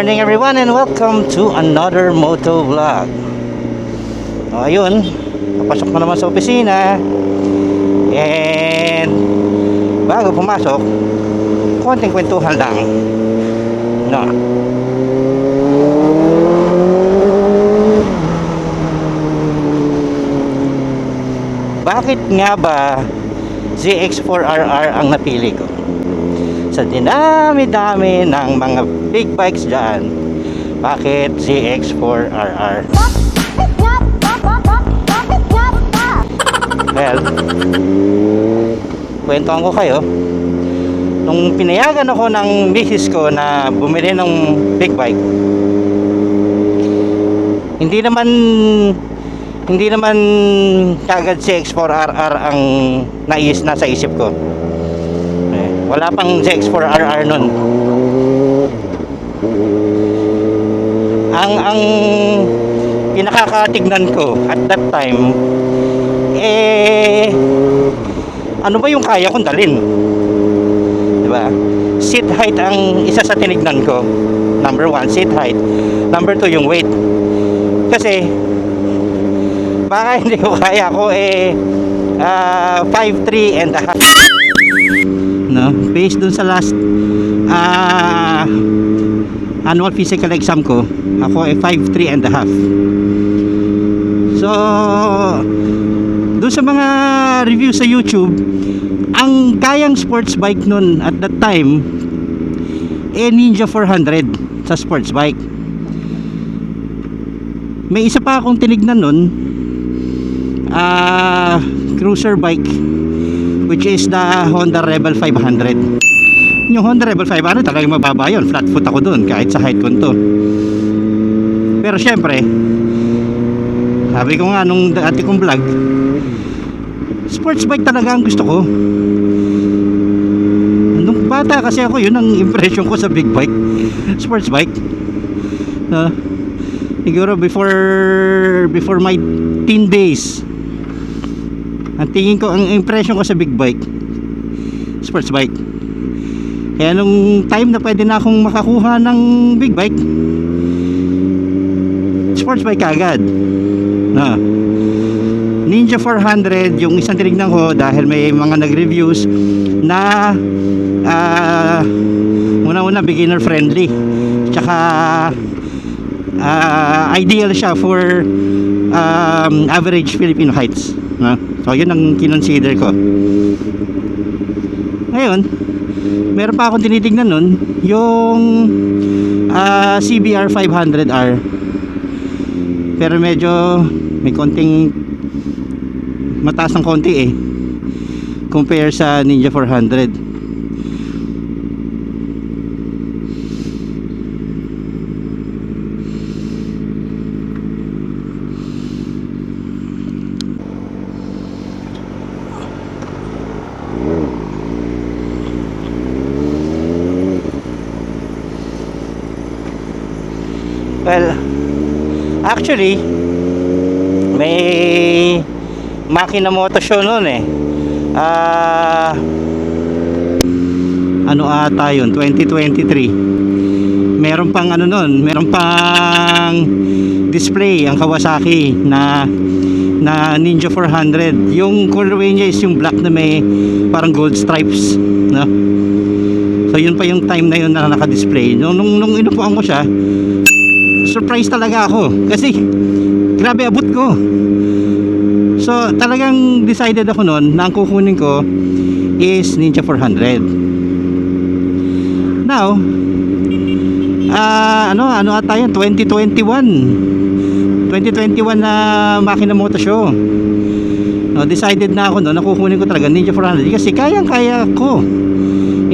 morning everyone and welcome to another moto vlog. Ayun, papasok na naman sa opisina. And bago pumasok, konting kwentuhan lang. No. Bakit nga ba ZX4RR ang napili ko? Sa dinami-dami ng mga big bikes dyan, bakit ZX4RR? Well, kwentuhan ko kayo. Nung pinayagan ako ng misis ko na bumili ng big bike, hindi naman kagad ZX4RR ang nasa isip ko. Wala pang ZX4RR nun. Ang pinakakatignan ko at that time, ano ba yung kaya kong dalhin? Diba? Seat height ang isa sa tinignan ko. Number 1, seat height. Number 2, yung weight. Kasi baka hindi ko kaya ko 5'3" and a half. No? Based dun sa last annual physical exam ko, ako 5'3" and a half. So dun sa mga review sa YouTube, ang kayang sports bike nun at that time Ninja 400 sa sports bike. May isa pa akong tinignan nun, cruiser bike, which is the Honda Rebel 500. Yung Honda Rebel 500 talagang mababa yun, flat foot ako dun kahit sa height ko to. Pero syempre, sabi ko nga nung dati kong vlog, sports bike talaga ang gusto ko. Nung bata kasi ako, yun ang impression ko sa big bike, sports bike. Siguro before my teen days, ang tingin ko, ang impression ko sa big bike, sports bike. Kaya nung time na pwede na akong makakuha ng big bike, sports bike agad. Ninja 400 yung isang tinignan ko dahil may mga nag-reviews na una-una beginner friendly, tsaka ideal siya for average Filipino heights. So yun ang kinonsider ko. Ngayon, meron pa akong tinitignan nun, yung CBR 500R. Pero medyo may konting mataas ng konti compare sa Ninja 400. Well, actually may makina moto show noon ano ata yun, 2023. Meron pang meron pang display ang Kawasaki na Ninja 400. Yung colorway niya is yung black na may parang gold stripes, no? So yun pa yung time na yun na naka-display. Nung inupuan ko siya, surprise talaga ako kasi grabe abot ko. So talagang decided ako noon na ang kukunin ko is Ninja 400. Now ano ata yun, 2021 na makina moto show. Decided na ako noon na kukunin ko talaga Ninja 400 kasi kaya ko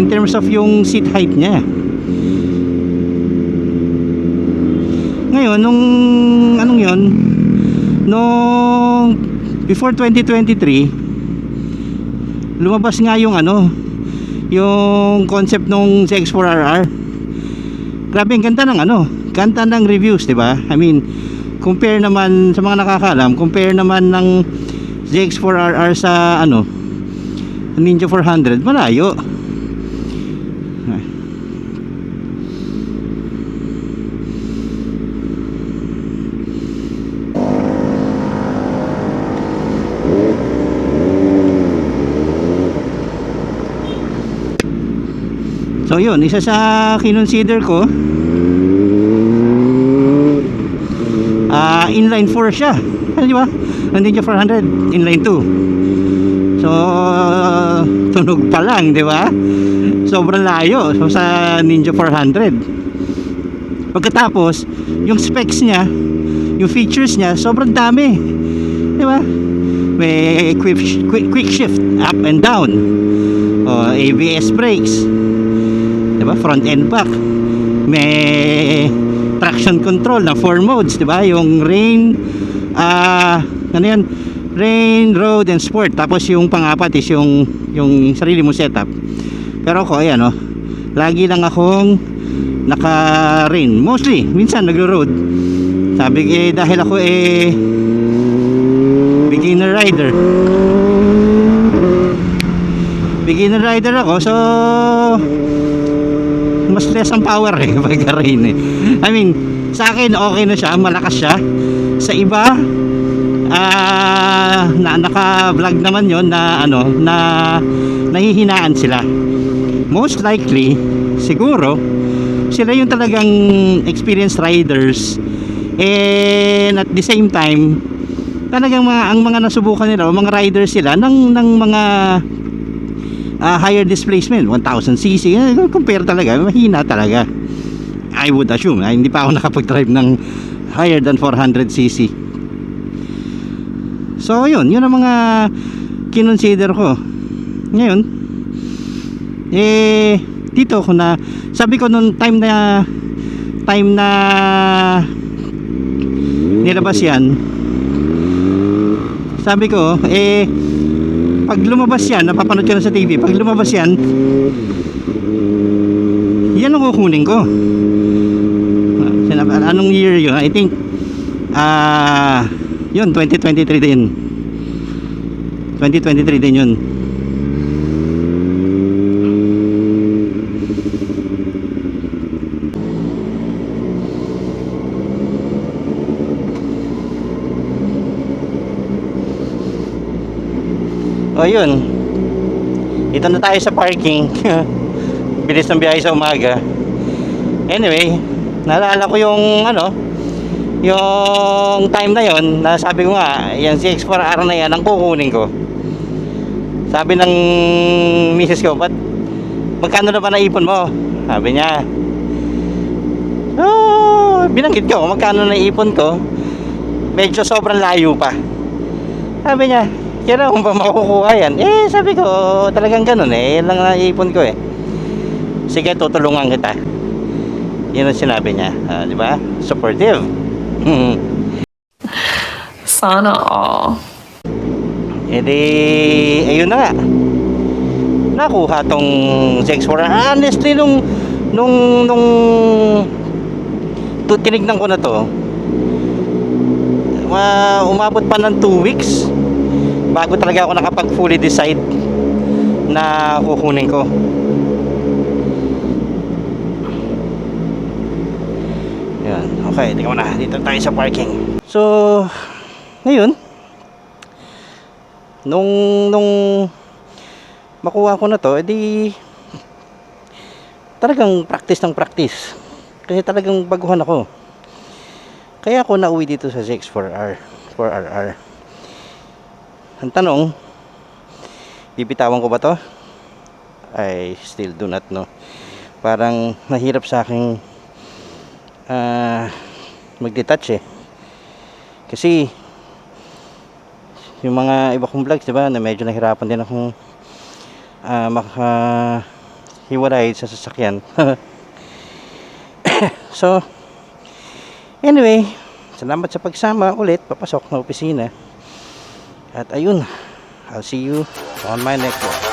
in terms of yung seat height niya. Ngayon, nung before 2023, lumabas nga yung concept nung ZX4RR. Grabe, ang ganda ng reviews, diba? I mean, compare naman sa mga nakakaalam, compare naman ng ZX4RR sa Ninja 400, malayo. So yun, isa sa kinonsider ko, inline 4 siya, di ba? Ang Ninja 400 inline 2. So tunog pa lang, di ba? Sobrang layo so, sa Ninja 400. Pagkatapos yung specs niya, yung features niya, sobrang dami, di ba? May quick shift up and down, ABS brakes, di ba? Front and back. May traction control na 4 modes, di ba? Yung rain, ano yan? Rain, road, and sport. Tapos yung pang-apat is yung sarili mo setup. Pero ako, ayan, lagi lang akong naka-rain. Mostly, minsan nagro-road. Sabi dahil ako beginner rider. Beginner rider ako, so mas less ang power pag rain I mean, sa akin okay na siya, malakas siya. Sa iba, naka-vlog naman yon na na nahihinaan sila. Most likely, siguro, sila yung talagang experienced riders, and at the same time, talagang ang mga nasubukan nila, mga riders sila ng mga higher displacement, 1000cc, compare talaga, mahina talaga. I would assume, hindi pa ako nakapag-drive ng higher than 400cc. So yun ang mga kinonsider ko. Ngayon, dito ko na, sabi ko nung time na nilabas yan, sabi ko, pag lumabas yan, napapanood ko na sa TV, pag lumabas yan, yan ang kukunin ko. Anong year yun? I think yun, 2023 din. 2023 din yun. O yun, dito na tayo sa parking. Bilis ng biyahe sa umaga. Anyway, naalala ko yung yung time na yon, na sabi ko nga, yung CX4R na yan ang kukunin ko. Sabi ng misis ko, magkano na ba naipon mo? Sabi niya. So, binanggit ko, magkano naipon ko? Medyo sobrang layo pa. Sabi niya, kaya kung ba makukuha yan? Sabi ko, talagang ganun yan lang naipon ko Sige, tutulungan kita. Yun ang sinabi niya, di ba? Supportive. Sana all. Ayun na nga. Nakuha tong CX4R. Honestly, nung tinignan ko na to, umabot pa ng 2 weeks bago talaga ako nakapag fully decide na kukunin ko. Yan, okay, tingnan mo na, dito tayo sa parking. So ngayon, nung makuha ko na to, talagang practice ng practice, kasi talagang baguhan ako. Kaya ako nauwi dito sa CX4R 4RR. Ang tanong, bibitawan ko ba to? I still do not know. Parang mahirap sa akin mag-detach kasi yung mga iba kong vlogs, diba, na medyo nahirapan din akong makahiwalay sa sasakyan. So anyway, salamat sa pagsama ulit, papasok na opisina. At ayun, I'll see you on my next one.